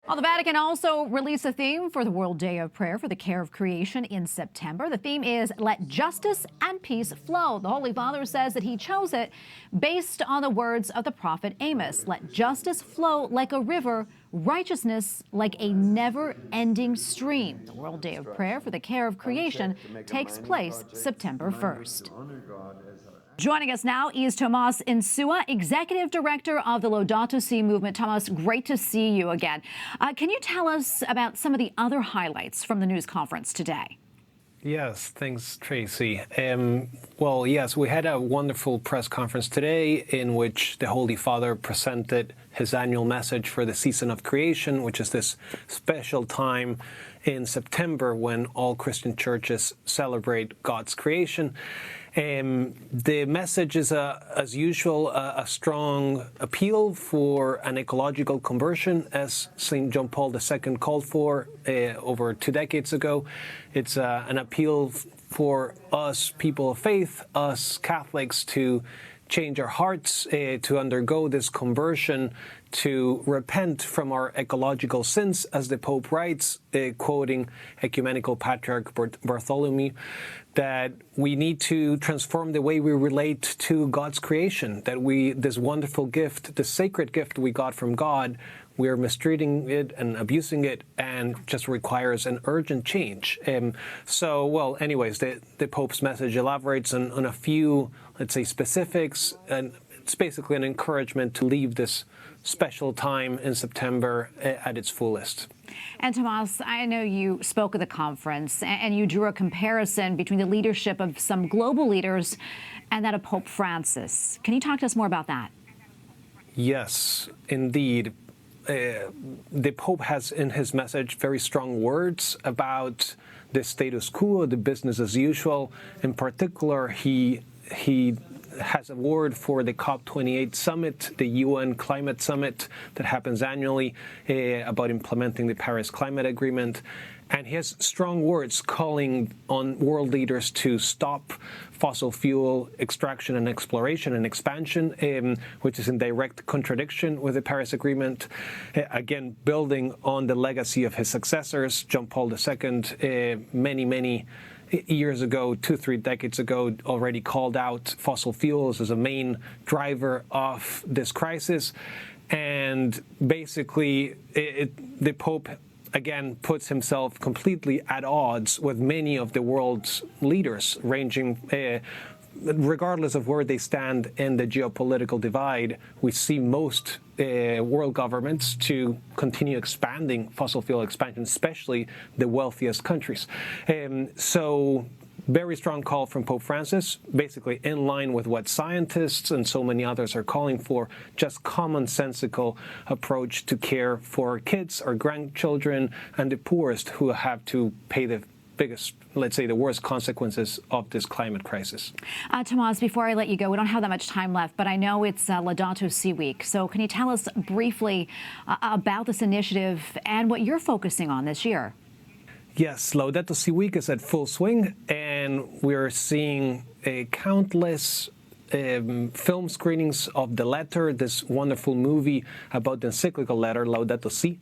Well, the Vatican also released a theme for the World Day of Prayer for the Care of Creation in September. The theme is Let Justice and Peace Flow. The Holy Father says that he chose it based on the words of the prophet Amos. Let justice flow like a river, righteousness like a never-ending stream. The World Day of Prayer for the Care of Creation takes place September 1st. Joining us now is Tomas Insua, Executive Director of the Laudato Si Movement. Tomas, great to see you again. Can you tell us about some of the other highlights from the news conference today? Yes, thanks, Tracy. Well, yes, we had a wonderful press conference today in which the Holy Father presented his annual message for the season of creation, which is this special time in September when all Christian churches celebrate God's creation. The message is, as usual, a strong appeal for an ecological conversion, as St. John Paul II called for over 2 decades ago. It's an appeal for us people of faith, us Catholics, to change our hearts, to undergo this conversion, to repent from our ecological sins, as the Pope writes, quoting Ecumenical Patriarch Bartholomew, that we need to transform the way we relate to God's creation, that this wonderful gift, the sacred gift we got from God, we are mistreating it and abusing it, and just requires an urgent change. Well, anyways, the Pope's message elaborates on a few, let's say, specifics, and it's basically an encouragement to leave this special time in September at its fullest. And Tomas, I know you spoke at the conference and you drew a comparison between the leadership of some global leaders and that of Pope Francis. Can you talk to us more about that? Yes, indeed. The Pope has in his message very strong words about the status quo, the business as usual. In particular, he has a word for the COP28 summit, the UN climate summit that happens annually, about implementing the Paris Climate Agreement. And he has strong words calling on world leaders to stop fossil fuel extraction and exploration and expansion, which is in direct contradiction with the Paris Agreement. Again, building on the legacy of his successors, John Paul II, many years ago, 2-3 decades ago, already called out fossil fuels as a main driver of this crisis. And basically, the Pope again puts himself completely at odds with many of the world's leaders, ranging regardless of where they stand in the geopolitical divide. We see most world governments to continue expanding fossil fuel expansion, especially the wealthiest countries. So very strong call from Pope Francis, basically in line with what scientists and so many others are calling for, just commonsensical approach to care for kids or grandchildren and the poorest who have to pay the biggest, let's say, the worst consequences of this climate crisis. Tomas, before I let you go, we don't have that much time left, but I know it's Laudato Si Week. So can you tell us briefly about this initiative and what you're focusing on this year? Yes, Laudato Si Week is at full swing, and we're seeing countless film screenings of the Letter, this wonderful movie about the encyclical letter, Laudato Si,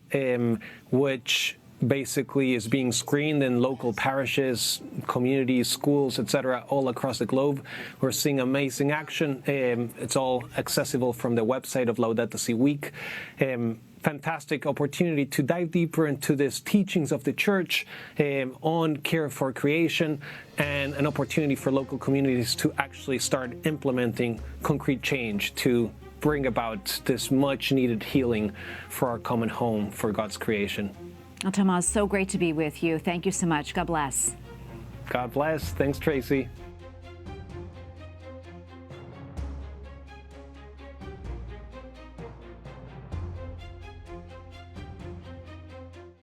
which basically is being screened in local parishes, communities, schools, etc., all across the globe. We're seeing amazing action. It's all accessible from the website of Laudato Si Week. Fantastic opportunity to dive deeper into these teachings of the Church on care for creation, and an opportunity for local communities to actually start implementing concrete change to bring about this much-needed healing for our common home, for God's creation. Well, Tomas, so great to be with you. Thank you so much. God bless. God bless. Thanks, Tracy.